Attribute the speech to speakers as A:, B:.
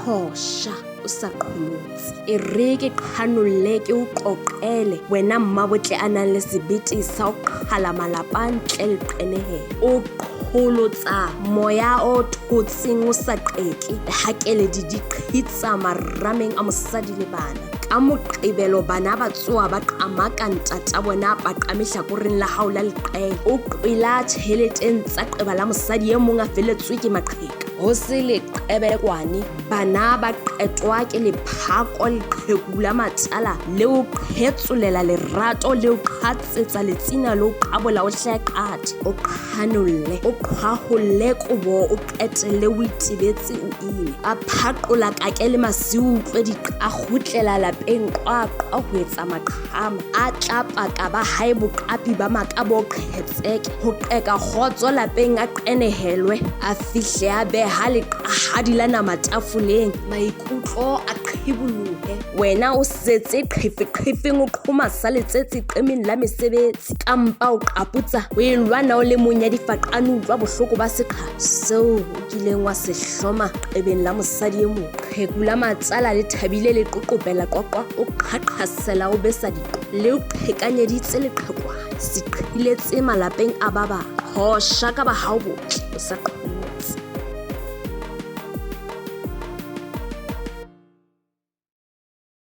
A: Qhosha o sa qholotse e re ke qhanolle ke o qoqele wena mmabotle a nang le sebete sa o qhala malapa ntle le qenehelo o qholotsa moya o thotseng o sa qeke le hakeledi di qhitsa marameng a mosadi le bana ka moqebelo bana ba tsoa ba qamaka ntata bona ba qamehlakoreng la hao la leqele o qwela tjheleteng tsa qeba la mosadi e mong a feletswe ke maqheka ho se le qebekwane bana ba qetwa ke lephako leqheku la matala le o qhetsolela lerato le o qhatsetsa letsina le o qabola o hlaqate o qhanolle o qhwaholle kobo o qetelle o itebetse o ime a phaqola ka le masiu utlwe di qa khutlela lapeng qwaqwa ho etsa maqhama a tlapa ka ba hae boqapi ba makabo qhetseke ho qeka khotso lapeng a qenehelwe a fihle a be ha le qahadi la nama tafoleng maikutlo a qhibolohe wena o setse qhifeqhifeng o qhoma saletsetse qemeng la mesebetsi ka mpa o qaputsa o elwana o le monya difaqane utlwa bohloko ba seqha seo o kileng wa se hloma qebeng la mosadi e mong qheku la matsala le thabile le qoqopela qoqwa o qhaqhasela o besa diqo le o qhekanyeditse leqhekwana se qhiletse malapeng a baba Qhosha ka ba hao botle o sa